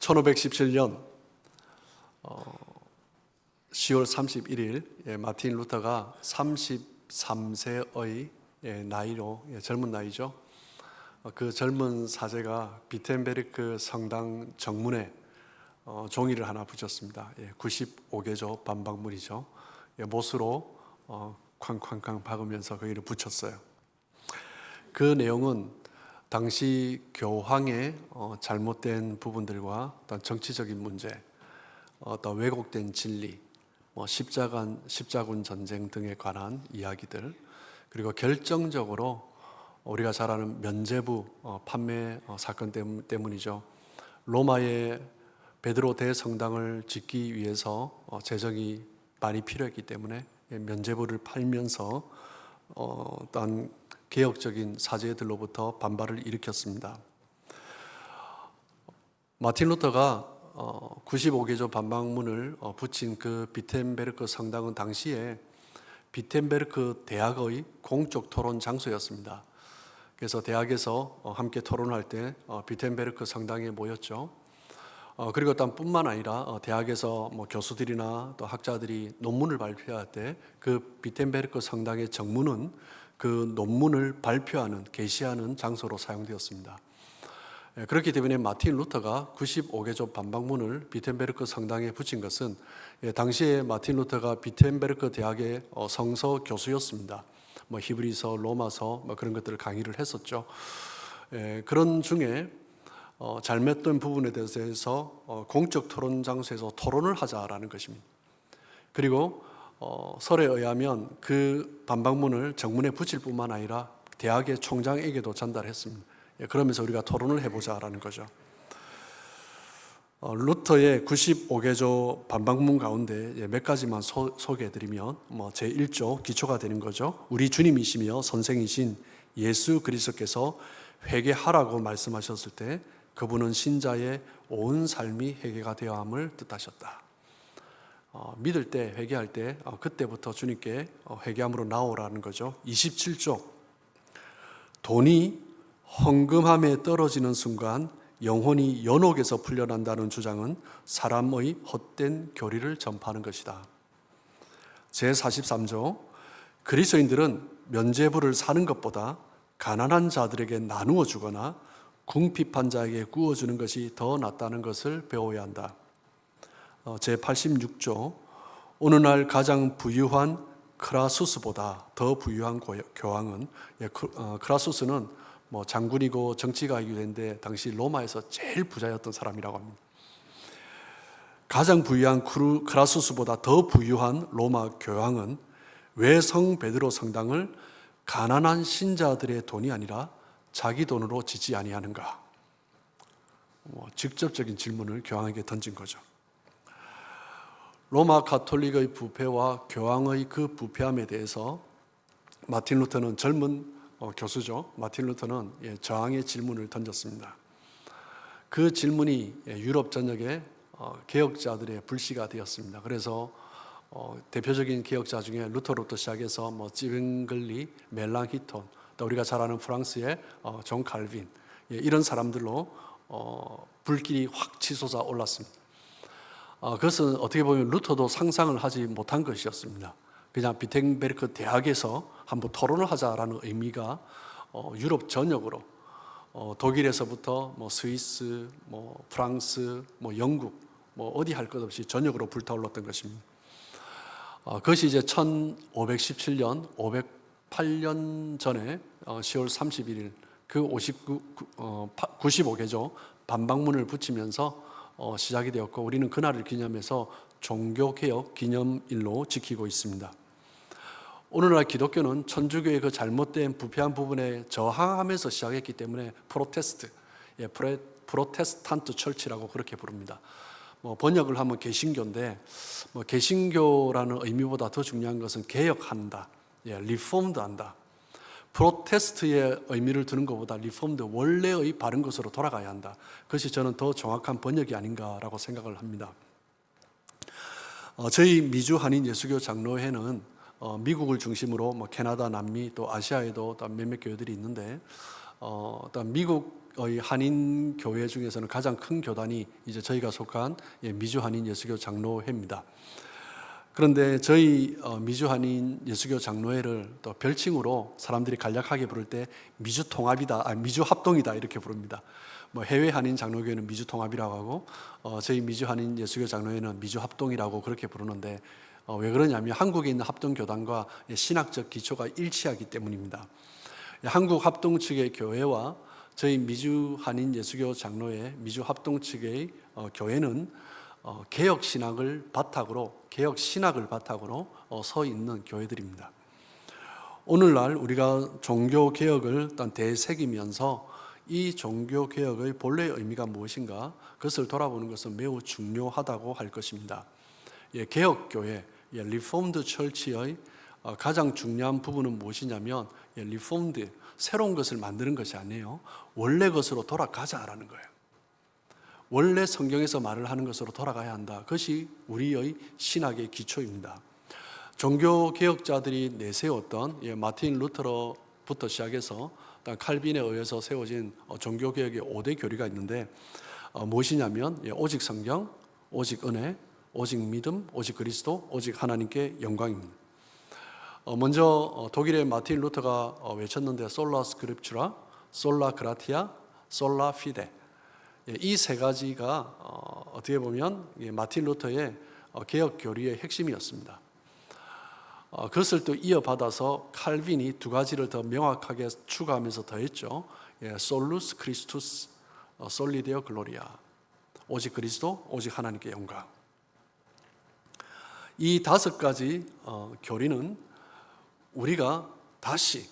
1517년 10월 31일 마틴 루터가 33세의 나이로, 젊은 나이죠. 그 젊은 사제가 비텐베르크 성당 정문에 종이를 하나 붙였습니다. 95개조 반박문이죠. 못으로 쾅쾅쾅 박으면서 거기를 붙였어요. 그 내용은 당시 교황의 잘못된 부분들과 어떤 정치적인 문제, 어떤 왜곡된 진리, 십자군 전쟁 등에 관한 이야기들, 그리고 결정적으로 우리가 잘 아는 면죄부 판매 사건 때문이죠. 로마의 베드로 대성당을 짓기 위해서 재정이 많이 필요했기 때문에 면죄부를 팔면서 어떤 개혁적인 사제들로부터 반발을 일으켰습니다. 마틴 루터가 95개조 반박문을 붙인 그 비텐베르크 성당은 당시에 비텐베르크 대학의 공적 토론 장소였습니다. 그래서 대학에서 함께 토론할 때 비텐베르크 성당에 모였죠. 그리고 뿐만 아니라 대학에서 교수들이나 또 학자들이 논문을 발표할 때 그 비텐베르크 성당의 정문은 그 논문을 발표하는, 게시하는 장소로 사용되었습니다. 그렇기 때문에 마틴 루터가 95개조 반박문을 비텐베르크 성당에 붙인 것은 당시에 마틴 루터가 비텐베르크 대학의 성서 교수였습니다. 히브리서, 로마서 그런 것들을 강의를 했었죠. 그런 중에 잘못된 부분에 대해서 공적 토론 장소에서 토론을 하자라는 것입니다. 그리고 설에 의하면 그 반박문을 정문에 붙일 뿐만 아니라 대학의 총장에게도 전달했습니다. 그러면서 우리가 토론을 해보자라는 거죠. 루터의 95개조 반박문 가운데 몇 가지만 소개해드리면 제1조 기초가 되는 거죠. 우리 주님이시며 선생이신 예수 그리스도께서 회개하라고 말씀하셨을 때 그분은 신자의 온 삶이 회개가 되어야 함을 뜻하셨다. 믿을 때, 회개할 때 그때부터 주님께 회개함으로 나오라는 거죠. 27조 돈이 헌금함에 떨어지는 순간 영혼이 연옥에서 풀려난다는 주장은 사람의 헛된 교리를 전파하는 것이다. 제43조 그리스도인들은 면죄부를 사는 것보다 가난한 자들에게 나누어 주거나 궁핍한 자에게 구워주는 것이 더 낫다는 것을 배워야 한다. 제86조 오늘날 가장 부유한 크라수스보다 더 부유한 교황은, 크라수스는 장군이고 정치가이기도 했는데 당시 로마에서 제일 부자였던 사람이라고 합니다. 가장 부유한 크라수스보다 더 부유한 로마 교황은 왜 성 베드로 성당을 가난한 신자들의 돈이 아니라 자기 돈으로 짓지 아니하는가? 직접적인 질문을 교황에게 던진 거죠. 로마 가톨릭의 부패와 교황의 그 부패함에 대해서 마틴 루터는 젊은 교수죠. 마틴 루터는 저항의 질문을 던졌습니다. 그 질문이 유럽 전역의 개혁자들의 불씨가 되었습니다. 그래서 대표적인 개혁자 중에 루터로부터 시작해서 찌빙글리, 멜랑히톤, 또 우리가 잘 아는 프랑스의 존 칼빈, 이런 사람들로 불길이 확 치솟아 올랐습니다. 그것은 어떻게 보면 루터도 상상을 하지 못한 것이었습니다. 그냥 비텐베르크 대학에서 한번 토론을 하자라는 의미가 유럽 전역으로 독일에서부터 스위스, 프랑스, 영국, 어디 할 것 없이 전역으로 불타올랐던 것입니다. 그것이 이제 1517년 508년 전에 10월 31일 그 95개조 반박문을 붙이면서 시작이 되었고, 우리는 그날을 기념해서 종교개혁 기념일로 지키고 있습니다. 오늘날 기독교는 천주교의 그 잘못된 부패한 부분에 저항하면서 시작했기 때문에 프로테스탄트 철치라고 그렇게 부릅니다. 번역을 하면 개신교인데 개신교라는 의미보다 더 중요한 것은 개혁한다, 리폼드 한다. 프로테스트의 의미를 두는 것보다 리폼드, 원래의 바른 것으로 돌아가야 한다. 그것이 저는 더 정확한 번역이 아닌가라고 생각을 합니다. 저희 미주 한인 예수교 장로회는 미국을 중심으로 캐나다, 남미, 또 아시아에도 몇몇 교회들이 있는데, 미국 한국의 한인 교회 중에서는 가장 큰 교단이 이제 저희가 속한 미주 한인 예수교 장로회입니다. 그런데 저희 미주 한인 예수교 장로회를 또 별칭으로 사람들이 간략하게 부를 때 미주 통합이다, 미주 합동이다 이렇게 부릅니다. 뭐 해외 한인 장로교회는 미주 통합이라고 하고 저희 미주 한인 예수교 장로회는 미주 합동이라고 그렇게 부르는데 왜 그러냐면 한국에 있는 합동 교단과 신학적 기초가 일치하기 때문입니다. 한국 합동 측의 교회와 저희 미주 한인 예수교 장로회 미주 합동 측의 교회는 개혁 신학을 바탕으로 서 있는 교회들입니다. 오늘날 우리가 종교 개혁을 일단 대새기면서 이 종교 개혁의 본래의 의미가 무엇인가 그것을 돌아보는 것은 매우 중요하다고 할 것입니다. 개혁 교회, 리폼드 처치의 가장 중요한 부분은 무엇이냐면 리폼드, 새로운 것을 만드는 것이 아니에요. 원래 것으로 돌아가자라는 거예요. 원래 성경에서 말을 하는 것으로 돌아가야 한다. 그것이 우리의 신학의 기초입니다. 종교 개혁자들이 내세웠던 마틴 루터로부터 시작해서 칼빈에 의해서 세워진 종교 개혁의 5대 교리가 있는데 무엇이냐면 오직 성경, 오직 은혜, 오직 믿음, 오직 그리스도, 오직 하나님께 영광입니다. 먼저 독일의 마틴 루터가 외쳤는데 솔라 스크립추라, 솔라 그라티아, 솔라 피데 이 세 가지가 어떻게 보면 마틴 루터의 개혁 교리의 핵심이었습니다. 그것을 또 이어받아서 칼빈이 두 가지를 더 명확하게 추가하면서 더했죠. 솔루스 크리스투스, 솔리데오 글로리아, 오직 그리스도, 오직 하나님께 영광. 이 5가지 교리는 우리가 다시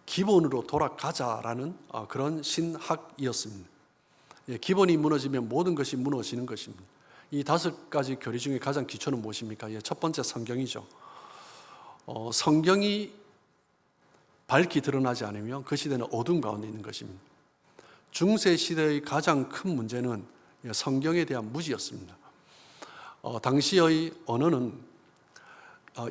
기본으로 돌아가자라는 그런 신학이었습니다. 기본이 무너지면 모든 것이 무너지는 것입니다. 이 5가지 교리 중에 가장 기초는 무엇입니까? 첫 번째 성경이죠. 성경이 밝히 드러나지 않으면 그 시대는 어둠 가운데 있는 것입니다. 중세 시대의 가장 큰 문제는 성경에 대한 무지였습니다. 당시의 언어는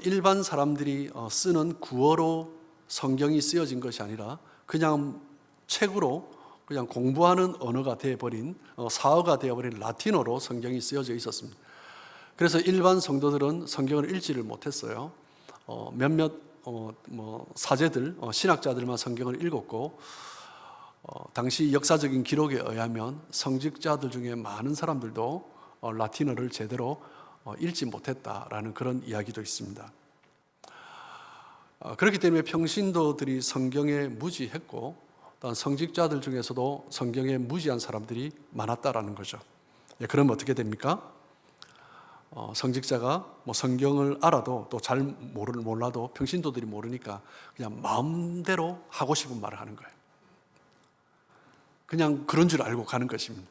일반 사람들이 쓰는 구어로 성경이 쓰여진 것이 아니라 그냥 책으로 그냥 공부하는 언어가 되어버린 사어가 되어버린 라틴어로 성경이 쓰여져 있었습니다. 그래서 일반 성도들은 성경을 읽지를 못했어요. 몇몇 사제들, 신학자들만 성경을 읽었고 당시 역사적인 기록에 의하면 성직자들 중에 많은 사람들도 라틴어를 제대로 읽지 못했다라는 그런 이야기도 있습니다. 그렇기 때문에 평신도들이 성경에 무지했고 또한 성직자들 중에서도 성경에 무지한 사람들이 많았다라는 거죠. 그러면 어떻게 됩니까? 성직자가 성경을 알아도 또 잘 몰라도 평신도들이 모르니까 그냥 마음대로 하고 싶은 말을 하는 거예요. 그냥 그런 줄 알고 가는 것입니다.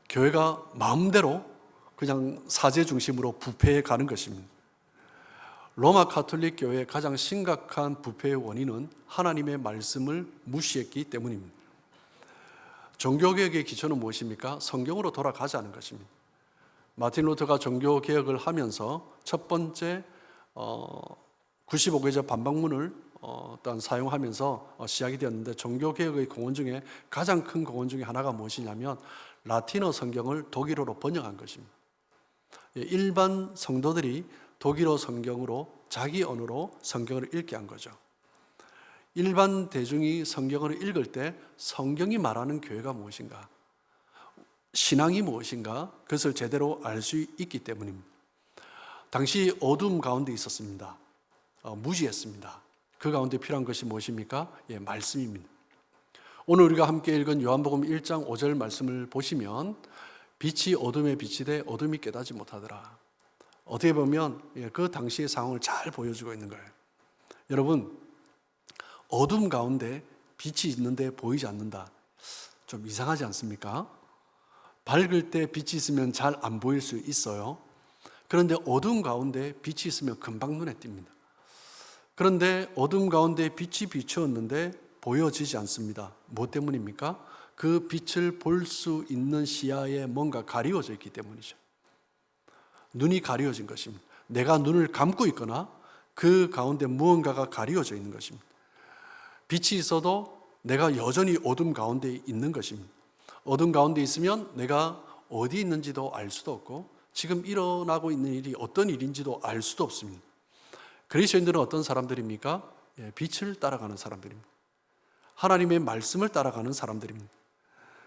교회가 마음대로 그냥 사제 중심으로 부패해 가는 것입니다. 로마 가톨릭 교회의 가장 심각한 부패의 원인은 하나님의 말씀을 무시했기 때문입니다. 종교개혁의 기초는 무엇입니까? 성경으로 돌아가자는 것입니다. 마틴 루터가 종교개혁을 하면서 첫 번째 95개조 반박문을 일단 사용하면서 시작이 되었는데 종교개혁의 공헌 중에 가장 큰 공헌 중에 하나가 무엇이냐면 라틴어 성경을 독일어로 번역한 것입니다. 일반 성도들이 독일어 성경으로 자기 언어로 성경을 읽게 한 거죠. 일반 대중이 성경을 읽을 때 성경이 말하는 교회가 무엇인가, 신앙이 무엇인가 그것을 제대로 알 수 있기 때문입니다. 당시 어둠 가운데 있었습니다. 무지했습니다. 그 가운데 필요한 것이 무엇입니까? 말씀입니다. 오늘 우리가 함께 읽은 요한복음 1장 5절 말씀을 보시면 빛이 어둠에 비치되 어둠이 깨닫지 못하더라. 어떻게 보면 그 당시의 상황을 잘 보여주고 있는 거예요. 여러분, 어둠 가운데 빛이 있는데 보이지 않는다. 좀 이상하지 않습니까? 밝을 때 빛이 있으면 잘 안 보일 수 있어요. 그런데 어둠 가운데 빛이 있으면 금방 눈에 띕니다. 그런데 어둠 가운데 빛이 비추었는데 보여지지 않습니다. 무엇 때문입니까? 그 빛을 볼 수 있는 시야에 뭔가 가리워져 있기 때문이죠. 눈이 가리워진 것입니다. 내가 눈을 감고 있거나 그 가운데 무언가가 가리워져 있는 것입니다. 빛이 있어도 내가 여전히 어둠 가운데 있는 것입니다. 어둠 가운데 있으면 내가 어디 있는지도 알 수도 없고 지금 일어나고 있는 일이 어떤 일인지도 알 수도 없습니다. 그리스도인들은 어떤 사람들입니까? 빛을 따라가는 사람들입니다. 하나님의 말씀을 따라가는 사람들입니다.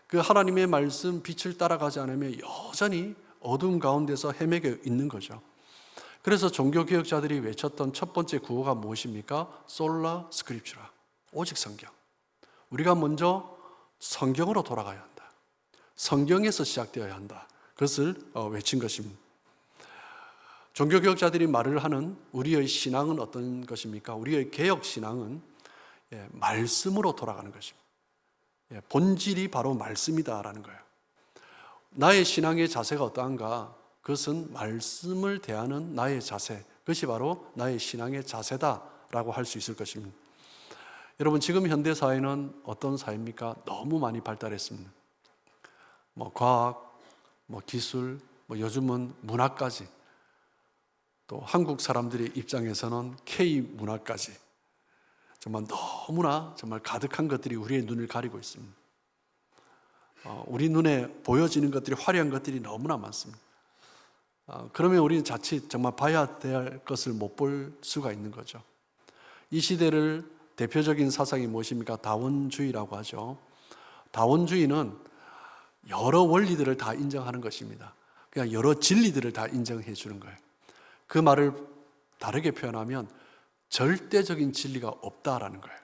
그 하나님의 말씀, 빛을 따라가지 않으면 여전히 어둠 가운데서 헤매고 있는 거죠. 그래서 종교개혁자들이 외쳤던 첫 번째 구호가 무엇입니까? 솔라 스크립추라, 오직 성경. 우리가 먼저 성경으로 돌아가야 한다. 성경에서 시작되어야 한다. 그것을 외친 것입니다. 종교개혁자들이 말을 하는 우리의 신앙은 어떤 것입니까? 우리의 개혁신앙은 말씀으로 돌아가는 것입니다. 본질이 바로 말씀이다라는 거예요. 나의 신앙의 자세가 어떠한가? 그것은 말씀을 대하는 나의 자세, 그것이 바로 나의 신앙의 자세다라고 할 수 있을 것입니다. 여러분, 지금 현대사회는 어떤 사회입니까? 너무 많이 발달했습니다. 과학, 기술, 요즘은 문화까지, 또 한국 사람들의 입장에서는 K-문화까지 정말 너무나 정말 가득한 것들이 우리의 눈을 가리고 있습니다. 우리 눈에 보여지는 것들이, 화려한 것들이 너무나 많습니다. 그러면 우리는 자칫 정말 봐야 될 것을 못 볼 수가 있는 거죠. 이 시대를 대표적인 사상이 무엇입니까? 다원주의라고 하죠. 다원주의는 여러 원리들을 다 인정하는 것입니다. 그냥 여러 진리들을 다 인정해 주는 거예요. 그 말을 다르게 표현하면 절대적인 진리가 없다라는 거예요.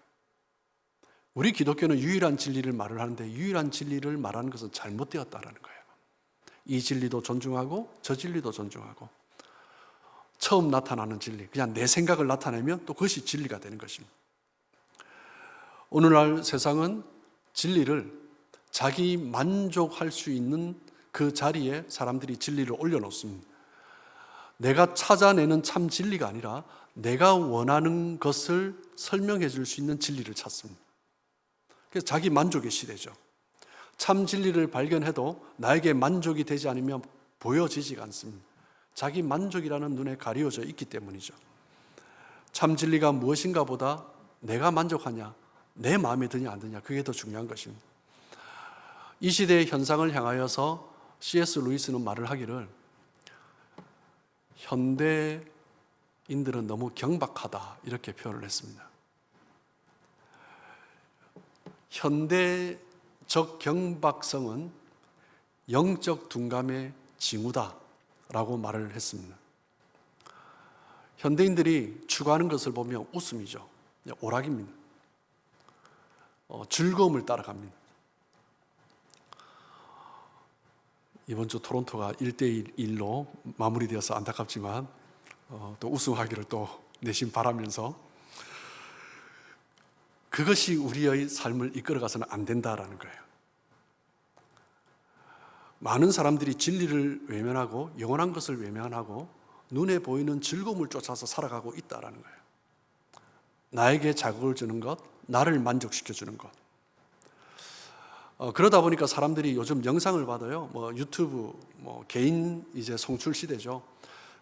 우리 기독교는 유일한 진리를 말을 하는데 유일한 진리를 말하는 것은 잘못되었다라는 거예요. 이 진리도 존중하고 저 진리도 존중하고, 처음 나타나는 진리, 그냥 내 생각을 나타내면 또 그것이 진리가 되는 것입니다. 오늘날 세상은 진리를 자기 만족할 수 있는 그 자리에 사람들이 진리를 올려놓습니다. 내가 찾아내는 참 진리가 아니라 내가 원하는 것을 설명해 줄 수 있는 진리를 찾습니다. 그래서 자기 만족의 시대죠. 참 진리를 발견해도 나에게 만족이 되지 않으면 보여지지가 않습니다. 자기 만족이라는 눈에 가려져 있기 때문이죠. 참 진리가 무엇인가 보다 내가 만족하냐, 내 마음에 드냐 안 드냐, 그게 더 중요한 것입니다. 이 시대의 현상을 향하여서 C.S. 루이스는 말을 하기를, 현대인들은 너무 경박하다, 이렇게 표현을 했습니다. 현대적 경박성은 영적 둔감의 징후다라고 말을 했습니다. 현대인들이 추구하는 것을 보면 웃음이죠. 오락입니다. 즐거움을 따라갑니다. 이번 주 토론토가 1대1로 마무리되어서 안타깝지만 또 우승하기를 또 내심 바라면서, 그것이 우리의 삶을 이끌어가서는 안 된다라는 거예요. 많은 사람들이 진리를 외면하고 영원한 것을 외면하고 눈에 보이는 즐거움을 쫓아서 살아가고 있다라는 거예요. 나에게 자극을 주는 것, 나를 만족시켜주는 것. 그러다 보니까 사람들이 요즘 영상을 받아요. 유튜브, 개인 이제 송출 시대죠.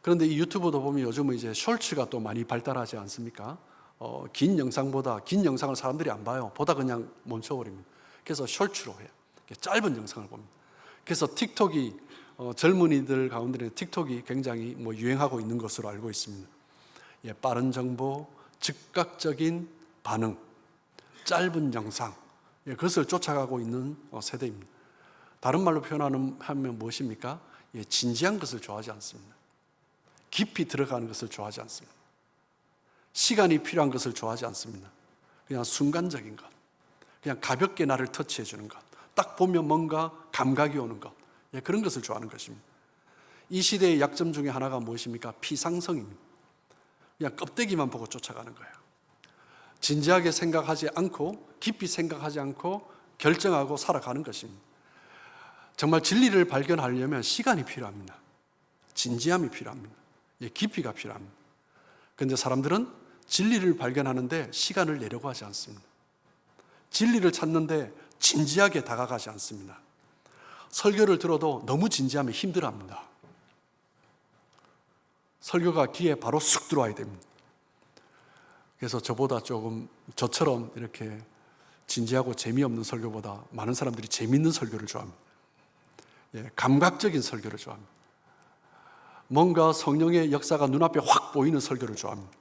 그런데 이 유튜브도 보면 요즘은 이제 숄츠가 또 많이 발달하지 않습니까? 긴 영상보다, 긴 영상을 사람들이 안 봐요. 보다 그냥 멈춰버립니다. 그래서 숄츠로 해요. 짧은 영상을 봅니다. 그래서 틱톡이, 젊은이들 가운데는 틱톡이 굉장히 유행하고 있는 것으로 알고 있습니다. 빠른 정보, 즉각적인 반응, 짧은 영상, 그것을 쫓아가고 있는 세대입니다. 다른 말로 표현하면 무엇입니까? 진지한 것을 좋아하지 않습니다. 깊이 들어가는 것을 좋아하지 않습니다. 시간이 필요한 것을 좋아하지 않습니다. 그냥 순간적인 것, 그냥 가볍게 나를 터치해 주는 것, 딱 보면 뭔가 감각이 오는 것, 그런 것을 좋아하는 것입니다. 이 시대의 약점 중에 하나가 무엇입니까? 피상성입니다. 그냥 껍데기만 보고 쫓아가는 거예요. 진지하게 생각하지 않고, 깊이 생각하지 않고 결정하고 살아가는 것입니다. 정말 진리를 발견하려면 시간이 필요합니다. 진지함이 필요합니다. 깊이가 필요합니다. 그런데 사람들은 진리를 발견하는데 시간을 내려고 하지 않습니다. 진리를 찾는데 진지하게 다가가지 않습니다. 설교를 들어도 너무 진지하면 힘들어합니다. 설교가 귀에 바로 쑥 들어와야 됩니다. 그래서 저보다 조금, 저처럼 이렇게 진지하고 재미없는 설교보다 많은 사람들이 재미있는 설교를 좋아합니다. 감각적인 설교를 좋아합니다. 뭔가 성령의 역사가 눈앞에 확 보이는 설교를 좋아합니다.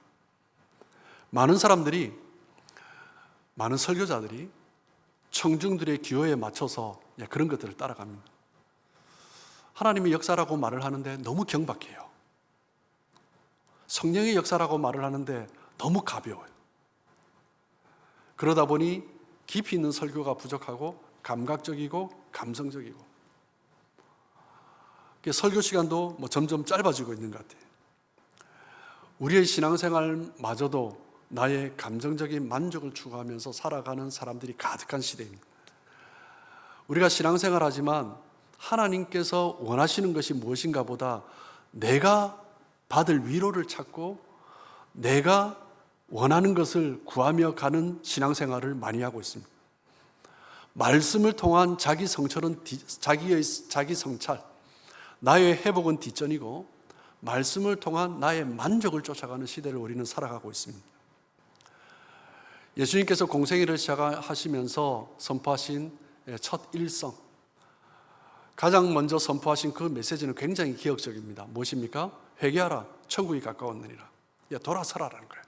많은 사람들이, 많은 설교자들이 청중들의 기호에 맞춰서 그런 것들을 따라갑니다. 하나님의 역사라고 말을 하는데 너무 경박해요. 성령의 역사라고 말을 하는데 너무 가벼워요. 그러다 보니 깊이 있는 설교가 부족하고 감각적이고 감성적이고, 설교 시간도 점점 짧아지고 있는 것 같아요. 우리의 신앙생활마저도 나의 감정적인 만족을 추구하면서 살아가는 사람들이 가득한 시대입니다. 우리가 신앙생활하지만 하나님께서 원하시는 것이 무엇인가 보다 내가 받을 위로를 찾고 내가 원하는 것을 구하며 가는 신앙생활을 많이 하고 있습니다. 말씀을 통한 자기 성찰은 자기 성찰, 나의 회복은 뒷전이고 말씀을 통한 나의 만족을 쫓아가는 시대를 우리는 살아가고 있습니다. 예수님께서 공생애를 시작하시면서 선포하신 첫 일성, 가장 먼저 선포하신 그 메시지는 굉장히 기억적입니다. 무엇입니까? 회개하라, 천국이 가까웠느니라. 돌아서라라는 거예요.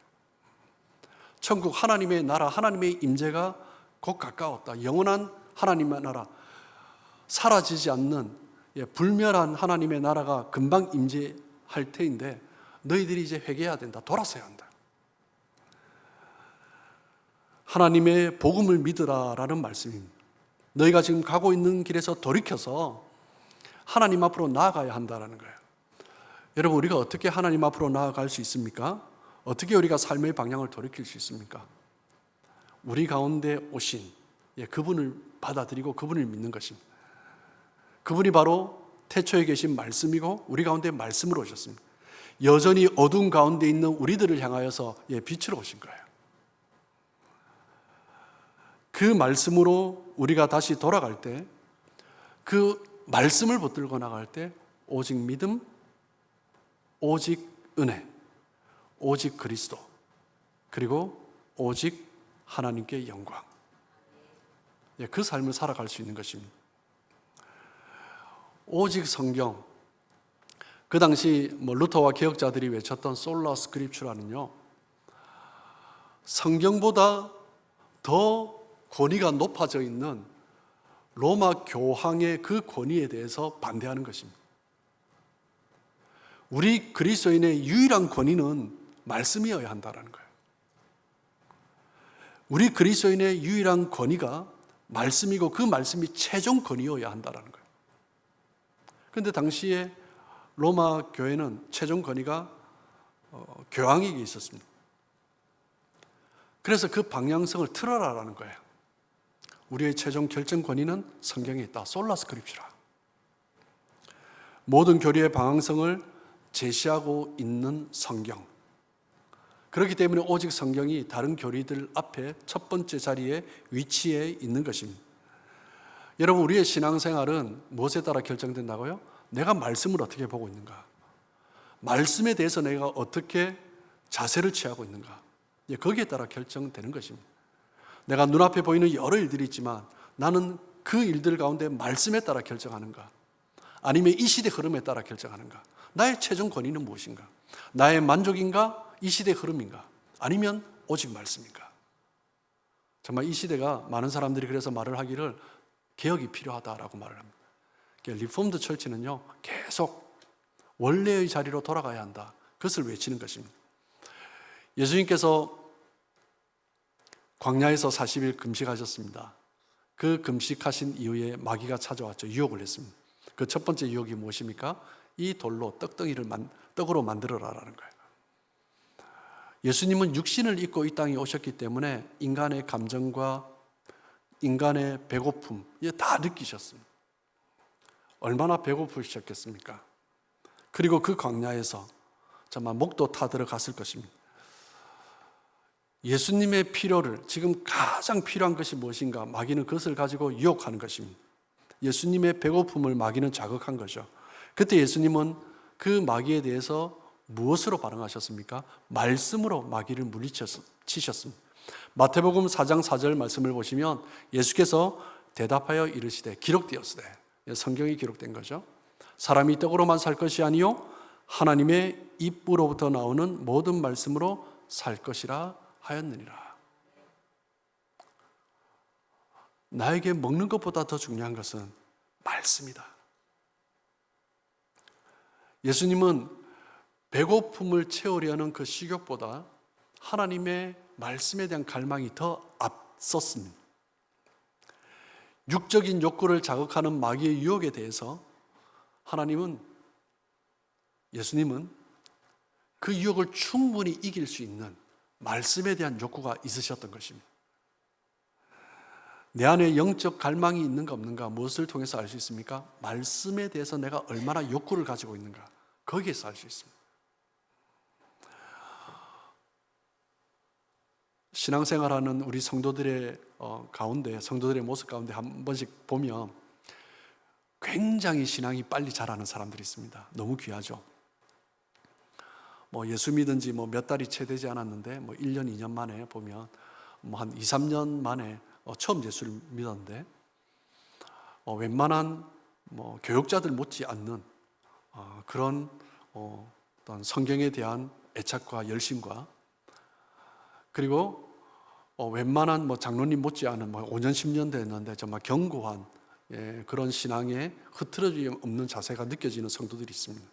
천국, 하나님의 나라, 하나님의 임재가 곧 가까웠다. 영원한 하나님의 나라, 사라지지 않는 불멸한 하나님의 나라가 금방 임재할 테인데 너희들이 이제 회개해야 된다. 돌아서야 한다. 하나님의 복음을 믿으라라는 말씀입니다. 너희가 지금 가고 있는 길에서 돌이켜서 하나님 앞으로 나아가야 한다는 거예요. 여러분, 우리가 어떻게 하나님 앞으로 나아갈 수 있습니까? 어떻게 우리가 삶의 방향을 돌이킬 수 있습니까? 우리 가운데 오신 그분을 받아들이고 그분을 믿는 것입니다. 그분이 바로 태초에 계신 말씀이고 우리 가운데 말씀으로 오셨습니다. 여전히 어두운 가운데 있는 우리들을 향하여서 빛으로 오신 거예요. 그 말씀으로 우리가 다시 돌아갈 때, 그 말씀을 붙들고 나갈 때 오직 믿음, 오직 은혜, 오직 그리스도, 그리고 오직 하나님께 영광, 그 삶을 살아갈 수 있는 것입니다. 오직 성경, 그 당시 루터와 개혁자들이 외쳤던 솔라 스크립추라는요, 성경보다 더 권위가 높아져 있는 로마 교황의 그 권위에 대해서 반대하는 것입니다. 우리 그리스도인의 유일한 권위는 말씀이어야 한다는 거예요. 우리 그리스도인의 유일한 권위가 말씀이고 그 말씀이 최종 권위여야 한다는 거예요. 그런데 당시에 로마 교회는 최종 권위가 교황에게 있었습니다. 그래서 그 방향성을 틀어라라는 거예요. 우리의 최종 결정 권위는 성경에 있다. 솔라 스크립추라. 모든 교리의 방향성을 제시하고 있는 성경. 그렇기 때문에 오직 성경이 다른 교리들 앞에 첫 번째 자리에 위치해 있는 것입니다. 여러분, 우리의 신앙생활은 무엇에 따라 결정된다고요? 내가 말씀을 어떻게 보고 있는가? 말씀에 대해서 내가 어떻게 자세를 취하고 있는가? 거기에 따라 결정되는 것입니다. 내가 눈앞에 보이는 여러 일들이 있지만 나는 그 일들 가운데 말씀에 따라 결정하는가? 아니면 이 시대 흐름에 따라 결정하는가? 나의 최종 권위는 무엇인가? 나의 만족인가? 이 시대 흐름인가? 아니면 오직 말씀인가? 정말 이 시대가 많은 사람들이 그래서 말을 하기를 개혁이 필요하다라고 말을 합니다. 리폼드 철치는요, 계속 원래의 자리로 돌아가야 한다. 그것을 외치는 것입니다. 예수님께서 광야에서 40일 금식하셨습니다. 그 금식하신 이후에 마귀가 찾아왔죠. 유혹을 했습니다. 그 첫 번째 유혹이 무엇입니까? 이 돌로 떡덩이를 떡으로 만들어라라는 거예요. 예수님은 육신을 입고 이 땅에 오셨기 때문에 인간의 감정과 인간의 배고픔 다 느끼셨습니다. 얼마나 배고프셨겠습니까? 그리고 그 광야에서 정말 목도 타들어갔을 것입니다. 예수님의 필요를, 지금 가장 필요한 것이 무엇인가? 마귀는 그것을 가지고 유혹하는 것입니다. 예수님의 배고픔을 마귀는 자극한 거죠. 그때 예수님은 그 마귀에 대해서 무엇으로 반응하셨습니까? 말씀으로 마귀를 물리치셨습니다. 마태복음 4장 4절 말씀을 보시면 예수께서 대답하여 이르시되 기록되었으되, 성경이 기록된 거죠. 사람이 떡으로만 살 것이 아니요 하나님의 입으로부터 나오는 모든 말씀으로 살 것이라 하였느니라. 나에게 먹는 것보다 더 중요한 것은 말씀이다. 예수님은 배고픔을 채우려는 그 식욕보다 하나님의 말씀에 대한 갈망이 더 앞섰습니다. 육적인 욕구를 자극하는 마귀의 유혹에 대해서 예수님은 그 유혹을 충분히 이길 수 있는 말씀에 대한 욕구가 있으셨던 것입니다. 내 안에 영적 갈망이 있는가 없는가 무엇을 통해서 알 수 있습니까? 말씀에 대해서 내가 얼마나 욕구를 가지고 있는가, 거기에서 알 수 있습니다. 신앙생활하는 우리 성도들의 성도들의 모습 가운데 한 번씩 보면 굉장히 신앙이 빨리 자라는 사람들이 있습니다. 너무 귀하죠. 예수 믿은 지 몇 달이 채 되지 않았는데 1년, 2년 만에 보면 한 2, 3년 만에 처음 예수를 믿었는데 웬만한 교육자들 못지 않는 그런 어떤 성경에 대한 애착과 열심과, 그리고 웬만한 장로님 못지 않은 5년, 10년 됐는데 정말 견고한 그런 신앙에 흐트러짐 없는 자세가 느껴지는 성도들이 있습니다.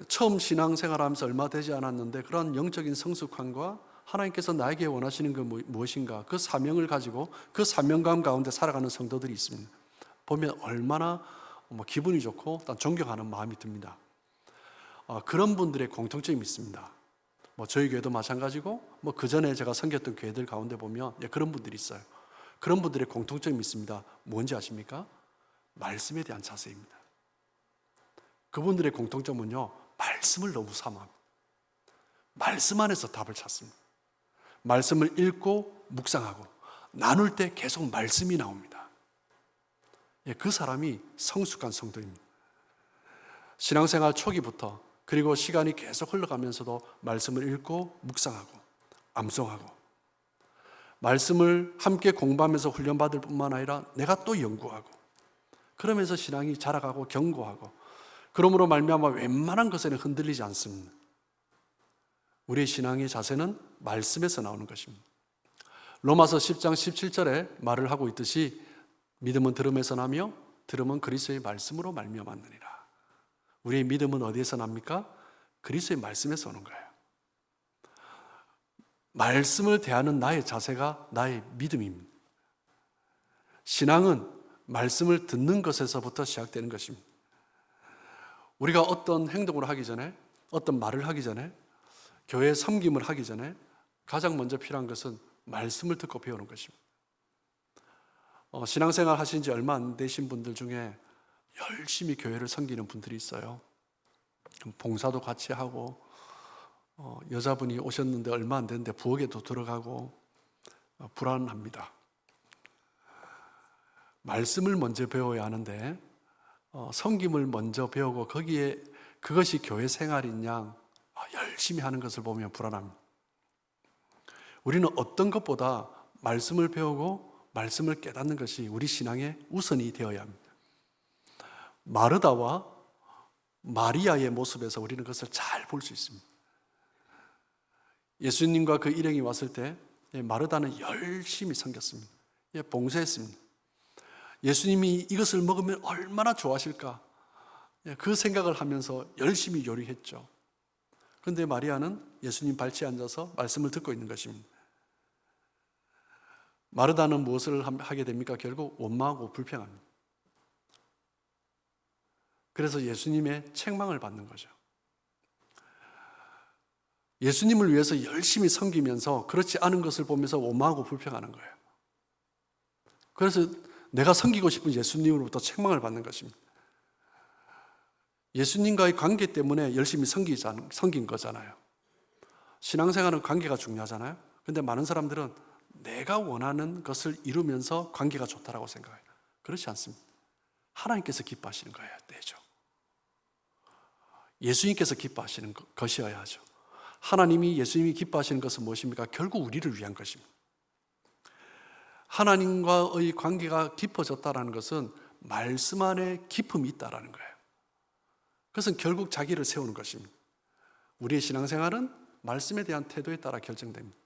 처음 신앙생활하면서 얼마 되지 않았는데 그런 영적인 성숙함과 하나님께서 나에게 원하시는 그 무엇인가, 그 사명을 가지고 그 사명감 가운데 살아가는 성도들이 있습니다. 보면 얼마나 기분이 좋고 존경하는 마음이 듭니다. 그런 분들의 공통점이 있습니다. 저희 교회도 마찬가지고 그 전에 제가 섬겼던 교회들 가운데 보면 그런 분들이 있어요. 그런 분들의 공통점이 있습니다. 뭔지 아십니까? 말씀에 대한 자세입니다. 그분들의 공통점은요, 말씀을 너무 사모합니다. 말씀 안에서 답을 찾습니다. 말씀을 읽고 묵상하고 나눌 때 계속 말씀이 나옵니다. 그 사람이 성숙한 성도입니다. 신앙생활 초기부터, 그리고 시간이 계속 흘러가면서도 말씀을 읽고 묵상하고 암송하고, 말씀을 함께 공부하면서 훈련받을 뿐만 아니라 내가 또 연구하고, 그러면서 신앙이 자라가고 견고하고, 그러므로 말미암아 웬만한 것에는 흔들리지 않습니다. 우리의 신앙의 자세는 말씀에서 나오는 것입니다. 로마서 10장 17절에 말을 하고 있듯이 믿음은 들음에서 나며 들음은 그리스도의 말씀으로 말미암았느니라. 우리의 믿음은 어디에서 납니까? 그리스도의 말씀에서 오는 거예요. 말씀을 대하는 나의 자세가 나의 믿음입니다. 신앙은 말씀을 듣는 것에서부터 시작되는 것입니다. 우리가 어떤 행동을 하기 전에, 어떤 말을 하기 전에, 교회 섬김을 하기 전에 가장 먼저 필요한 것은 말씀을 듣고 배우는 것입니다. 신앙생활 하신 지 얼마 안 되신 분들 중에 열심히 교회를 섬기는 분들이 있어요. 봉사도 같이 하고, 여자분이 오셨는데 얼마 안 됐는데 부엌에도 들어가고, 불안합니다. 말씀을 먼저 배워야 하는데 섬김을 먼저 배우고 거기에 그것이 교회 생활인 양 열심히 하는 것을 보면 불안합니다. 우리는 어떤 것보다 말씀을 배우고 말씀을 깨닫는 것이 우리 신앙의 우선이 되어야 합니다. 마르다와 마리아의 모습에서 우리는 그것을 잘 볼 수 있습니다. 예수님과 그 일행이 왔을 때 마르다는 열심히 섬겼습니다. 봉사했습니다. 예수님이 이것을 먹으면 얼마나 좋아하실까, 그 생각을 하면서 열심히 요리했죠. 그런데 마리아는 예수님 발치에 앉아서 말씀을 듣고 있는 것입니다. 마르다는 무엇을 하게 됩니까? 결국 원망하고 불평합니다. 그래서 예수님의 책망을 받는 거죠. 예수님을 위해서 열심히 섬기면서 그렇지 않은 것을 보면서 원망하고 불평하는 거예요. 그래서 내가 섬기고 싶은 예수님으로부터 책망을 받는 것입니다. 예수님과의 관계 때문에 열심히 섬긴 거잖아요. 신앙생활은 관계가 중요하잖아요. 그런데 많은 사람들은 내가 원하는 것을 이루면서 관계가 좋다라고 생각해요. 그렇지 않습니다. 하나님께서 기뻐하시는 거여야 되죠. 예수님께서 기뻐하시는 것이어야 하죠. 하나님이 예수님이 기뻐하시는 것은 무엇입니까? 결국 우리를 위한 것입니다. 하나님과의 관계가 깊어졌다는 것은 말씀 안에 기쁨이 있다는 거예요. 그것은 결국 자기를 세우는 것입니다. 우리의 신앙생활은 말씀에 대한 태도에 따라 결정됩니다.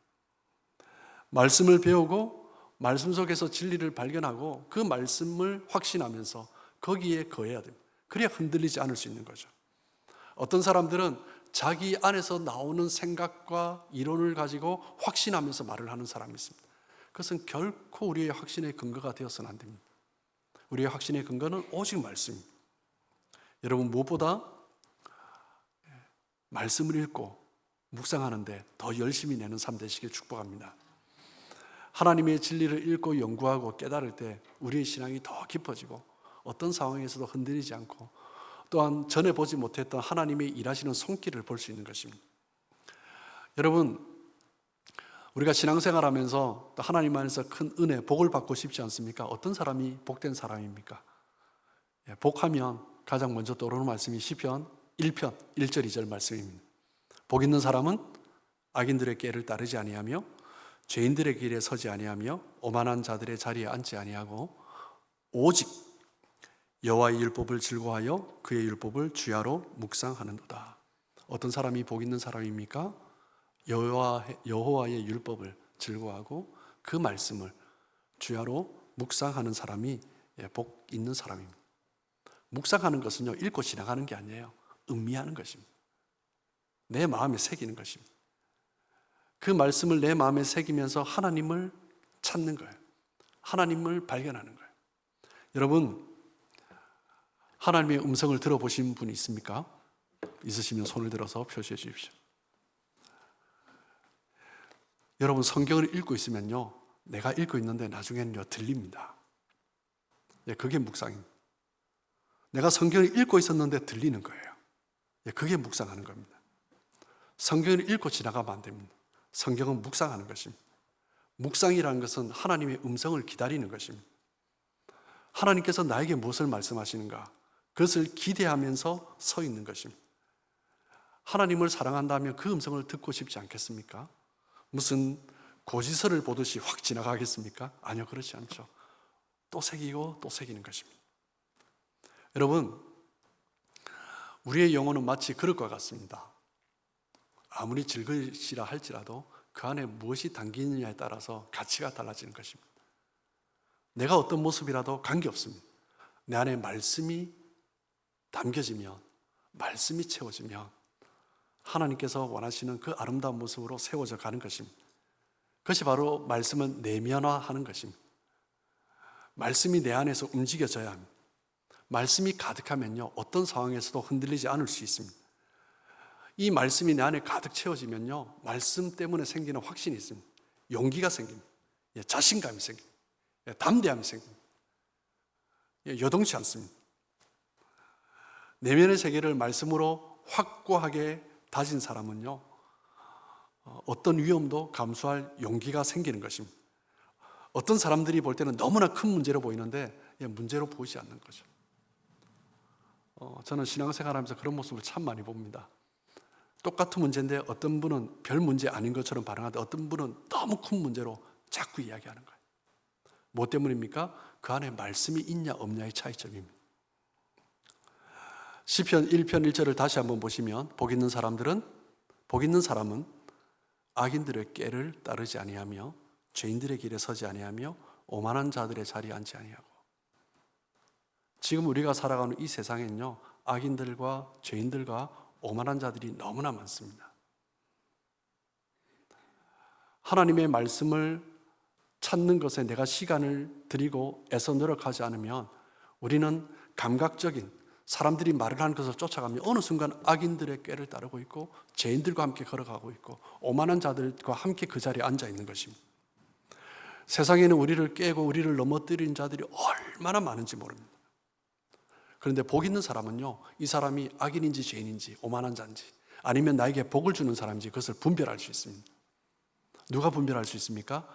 말씀을 배우고 말씀 속에서 진리를 발견하고 그 말씀을 확신하면서 거기에 거해야 됩니다. 그래야 흔들리지 않을 수 있는 거죠. 어떤 사람들은 자기 안에서 나오는 생각과 이론을 가지고 확신하면서 말을 하는 사람이 있습니다. 그것은 결코 우리의 확신의 근거가 되어서는 안 됩니다. 우리의 확신의 근거는 오직 말씀입니다. 여러분, 무엇보다 말씀을 읽고 묵상하는데 더 열심히 내는 삶 되시길 축복합니다. 하나님의 진리를 읽고 연구하고 깨달을 때 우리의 신앙이 더 깊어지고 어떤 상황에서도 흔들리지 않고 또한 전에 보지 못했던 하나님의 일하시는 손길을 볼 수 있는 것입니다. 여러분, 우리가 신앙생활하면서 또 하나님 안에서 큰 은혜, 복을 받고 싶지 않습니까? 어떤 사람이 복된 사람입니까? 복하면 가장 먼저 떠오르는 말씀이 시편 1편 1절 2절 말씀입니다. 복 있는 사람은 악인들의 꾀를 따르지 아니하며 죄인들의 길에 서지 아니하며 오만한 자들의 자리에 앉지 아니하고 오직 여호와의 율법을 즐거워하여 그의 율법을 주야로 묵상하는도다. 어떤 사람이 복 있는 사람입니까? 여호와의 율법을 즐거워하고 그 말씀을 주야로 묵상하는 사람이 복 있는 사람입니다. 묵상하는 것은요, 읽고 지나가는 게 아니에요. 음미하는 것입니다. 내 마음에 새기는 것입니다. 그 말씀을 내 마음에 새기면서 하나님을 찾는 거예요. 하나님을 발견하는 거예요. 여러분, 하나님의 음성을 들어보신 분이 있습니까? 있으시면 손을 들어서 표시해 주십시오. 여러분, 성경을 읽고 있으면요, 내가 읽고 있는데 나중에는요, 들립니다. 그게 묵상입니다. 내가 성경을 읽고 있었는데 들리는 거예요. 그게 묵상하는 겁니다. 성경을 읽고 지나가면 안 됩니다. 성경은 묵상하는 것입니다. 묵상이라는 것은 하나님의 음성을 기다리는 것입니다. 하나님께서 나에게 무엇을 말씀하시는가? 그것을 기대하면서 서 있는 것입니다. 하나님을 사랑한다면 그 음성을 듣고 싶지 않겠습니까? 무슨 고지서를 보듯이 확 지나가겠습니까? 아니요, 그렇지 않죠. 또 새기고 또 새기는 것입니다. 여러분, 우리의 영혼은 마치 그릇 과 같습니다. 아무리 질그릇이라 할지라도 그 안에 무엇이 담기느냐에 따라서 가치가 달라지는 것입니다. 내가 어떤 모습이라도 관계없습니다. 내 안에 말씀이 담겨지면, 말씀이 채워지면 하나님께서 원하시는 그 아름다운 모습으로 세워져 가는 것입니다. 그것이 바로 말씀을 내면화하는 것입니다. 말씀이 내 안에서 움직여져야 합니다. 말씀이 가득하면요, 어떤 상황에서도 흔들리지 않을 수 있습니다. 이 말씀이 내 안에 가득 채워지면요, 말씀 때문에 생기는 확신이 있습니다. 용기가 생깁니다. 자신감이 생깁니다. 담대함이 생깁니다. 여동치 않습니다. 내면의 세계를 말씀으로 확고하게 다진 사람은요, 어떤 위험도 감수할 용기가 생기는 것입니다. 어떤 사람들이 볼 때는 너무나 큰 문제로 보이는데 문제로 보이지 않는 거죠. 저는 신앙생활하면서 그런 모습을 참 많이 봅니다. 똑같은 문제인데 어떤 분은 별 문제 아닌 것처럼 반응하는데 어떤 분은 너무 큰 문제로 자꾸 이야기하는 거예요. 뭐 때문입니까? 그 안에 말씀이 있냐 없냐의 차이점입니다. 시편 1편 1절을 다시 한번 보시면 복 있는 사람은 악인들의 꾀를 따르지 아니하며 죄인들의 길에 서지 아니하며 오만한 자들의 자리에 앉지 아니하고. 지금 우리가 살아가는 이 세상엔요, 악인들과 죄인들과 오만한 자들이 너무나 많습니다. 하나님의 말씀을 찾는 것에 내가 시간을 들이고 애써 노력하지 않으면 우리는 감각적인 사람들이 말을 하는 것을 쫓아가며 어느 순간 악인들의 꾀를 따르고 있고 죄인들과 함께 걸어가고 있고 오만한 자들과 함께 그 자리에 앉아 있는 것입니다. 세상에는 우리를 깨고 우리를 넘어뜨린 자들이 얼마나 많은지 모릅니다. 그런데 복 있는 사람은요, 이 사람이 악인인지 죄인인지 오만한 자인지 아니면 나에게 복을 주는 사람인지 그것을 분별할 수 있습니다. 누가 분별할 수 있습니까?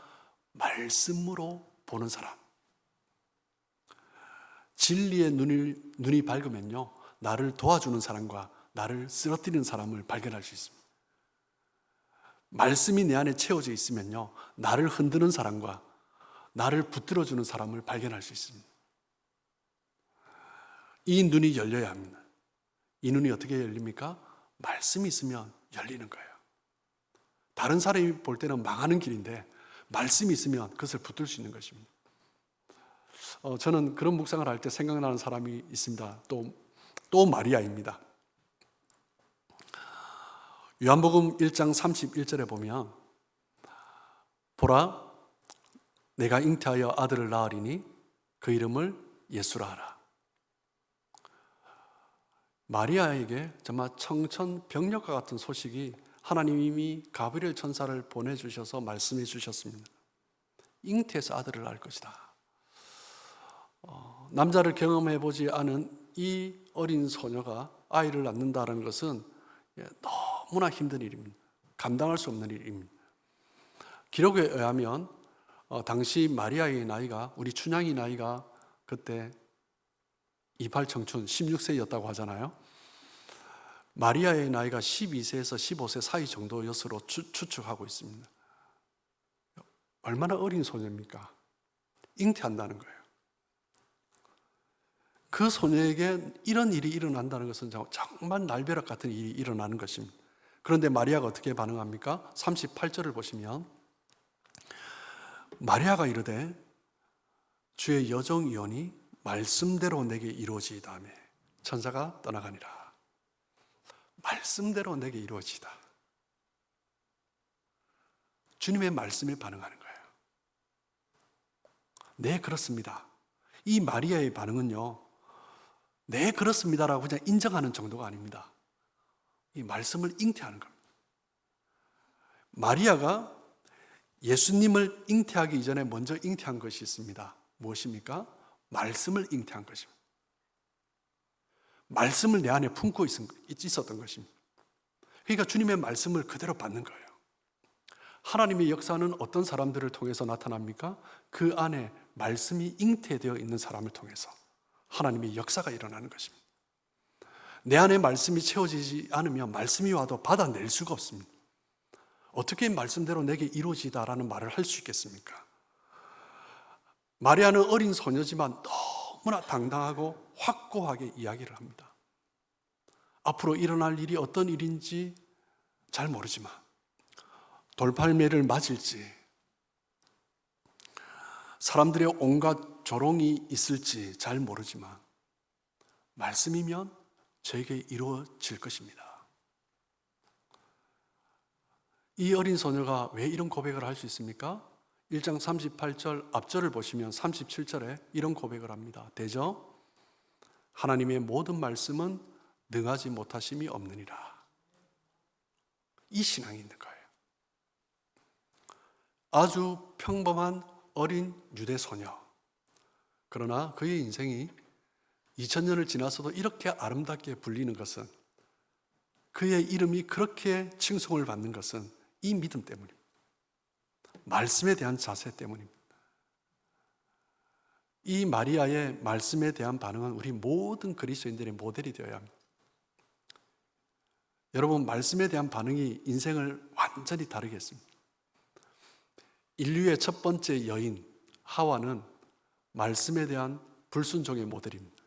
말씀으로 보는 사람. 진리의 눈이 밝으면요, 나를 도와주는 사람과 나를 쓰러뜨리는 사람을 발견할 수 있습니다. 말씀이 내 안에 채워져 있으면요, 나를 흔드는 사람과 나를 붙들어주는 사람을 발견할 수 있습니다. 이 눈이 열려야 합니다. 이 눈이 어떻게 열립니까? 말씀이 있으면 열리는 거예요. 다른 사람이 볼 때는 망하는 길인데 말씀이 있으면 그것을 붙들 수 있는 것입니다. 저는 그런 묵상을 할 때 생각나는 사람이 있습니다. 또 마리아입니다. 요한복음 1장 31절에 보면 보라, 내가 잉태하여 아들을 낳으리니 그 이름을 예수라 하라. 마리아에게 정말 청천벽력과 같은 소식이 하나님이 가브리엘 천사를 보내주셔서 말씀해 주셨습니다. 잉태해서 아들을 낳을 것이다. 남자를 경험해보지 않은 이 어린 소녀가 아이를 낳는다는 것은 너무나 힘든 일입니다. 감당할 수 없는 일입니다. 기록에 의하면 당시 마리아의 나이가, 우리 춘향이 나이가 그때 28청춘 16세였다고 하잖아요. 마리아의 나이가 12세에서 15세 사이 정도였으로 추측하고 있습니다. 얼마나 어린 소녀입니까? 잉태한다는 거예요. 그 소녀에게 이런 일이 일어난다는 것은 정말 날벼락 같은 일이 일어나는 것입니다. 그런데 마리아가 어떻게 반응합니까? 38절을 보시면 마리아가 이르되 주의 여종이오니 말씀대로 내게 이루어지이다 하며 천사가 떠나가니라. 말씀대로 내게 이루어지이다. 주님의 말씀에 반응하는 거예요. 네, 그렇습니다. 이 마리아의 반응은요, 네, 그렇습니다라고 그냥 인정하는 정도가 아닙니다. 이 말씀을 잉태하는 겁니다. 마리아가 예수님을 잉태하기 이전에 먼저 잉태한 것이 있습니다. 무엇입니까? 말씀을 잉태한 것입니다. 말씀을 내 안에 품고 있었던 것입니다. 그러니까 주님의 말씀을 그대로 받는 거예요. 하나님의 역사는 어떤 사람들을 통해서 나타납니까? 그 안에 말씀이 잉태되어 있는 사람을 통해서 하나님의 역사가 일어나는 것입니다. 내 안에 말씀이 채워지지 않으면 말씀이 와도 받아낼 수가 없습니다. 어떻게 말씀대로 내게 이루어지다라는 말을 할 수 있겠습니까? 마리아는 어린 소녀지만 너무나 당당하고 확고하게 이야기를 합니다. 앞으로 일어날 일이 어떤 일인지 잘 모르지만, 돌팔매를 맞을지, 사람들의 온갖 조롱이 있을지 잘 모르지만 말씀이면 저에게 이루어질 것입니다. 이 어린 소녀가 왜 이런 고백을 할 수 있습니까? 1장 38절 앞절을 보시면 37절에 이런 고백을 합니다. 대저 하나님의 모든 말씀은 능하지 못하심이 없느니라. 이 신앙이 있는 거예요. 아주 평범한 어린 유대 소녀. 그러나 그의 인생이 2000년을 지나서도 이렇게 아름답게 불리는 것은, 그의 이름이 그렇게 칭송을 받는 것은 이 믿음 때문입니다. 말씀에 대한 자세 때문입니다. 이 마리아의 말씀에 대한 반응은 우리 모든 그리스도인들의 모델이 되어야 합니다. 여러분, 말씀에 대한 반응이 인생을 완전히 다르게 했습니다. 인류의 첫 번째 여인 하와는 말씀에 대한 불순종의 모델입니다.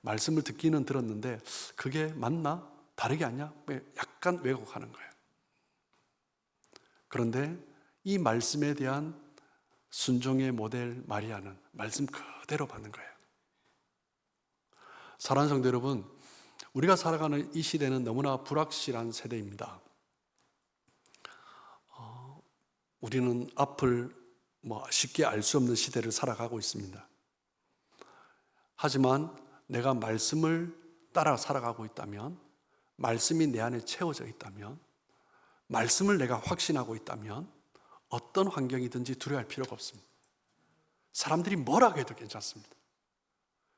말씀을 듣기는 들었는데 그게 맞나? 다르게 아니야? 약간 왜곡하는 거예요. 그런데 이 말씀에 대한 순종의 모델 마리아는 말씀 그대로 받는 거예요. 사랑하는 성도 여러분, 우리가 살아가는 이 시대는 너무나 불확실한 세대입니다. 우리는 앞을 쉽게 알 수 없는 시대를 살아가고 있습니다. 하지만 내가 말씀을 따라 살아가고 있다면, 말씀이 내 안에 채워져 있다면, 말씀을 내가 확신하고 있다면 어떤 환경이든지 두려워할 필요가 없습니다. 사람들이 뭐라고 해도 괜찮습니다.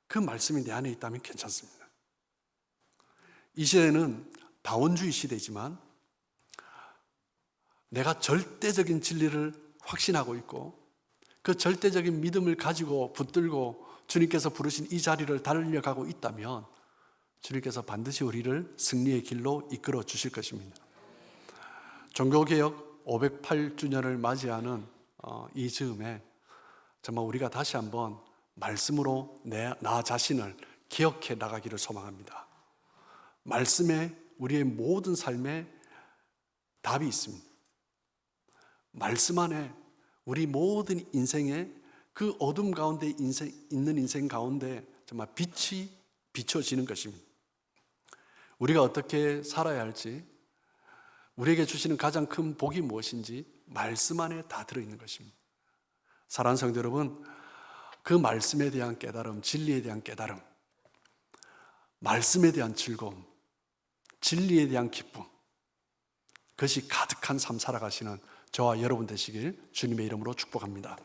그 말씀이 내 안에 있다면 괜찮습니다. 이 시대는 다원주의 시대지만 내가 절대적인 진리를 확신하고 있고 그 절대적인 믿음을 가지고 붙들고 주님께서 부르신 이 자리를 달려가고 있다면 주님께서 반드시 우리를 승리의 길로 이끌어 주실 것입니다. 종교개혁 508주년을 맞이하는 이 즈음에 정말 우리가 다시 한번 말씀으로 나 자신을 기억해 나가기를 소망합니다. 말씀에 우리의 모든 삶에 답이 있습니다. 말씀 안에 우리 모든 인생에 그 어둠 가운데 있는 인생 가운데 정말 빛이 비춰지는 것입니다. 우리가 어떻게 살아야 할지, 우리에게 주시는 가장 큰 복이 무엇인지 말씀 안에 다 들어있는 것입니다. 사랑하는 성도 여러분, 그 말씀에 대한 깨달음, 진리에 대한 깨달음, 말씀에 대한 즐거움, 진리에 대한 기쁨, 그것이 가득한 삶 살아가시는 저와 여러분 되시길 주님의 이름으로 축복합니다.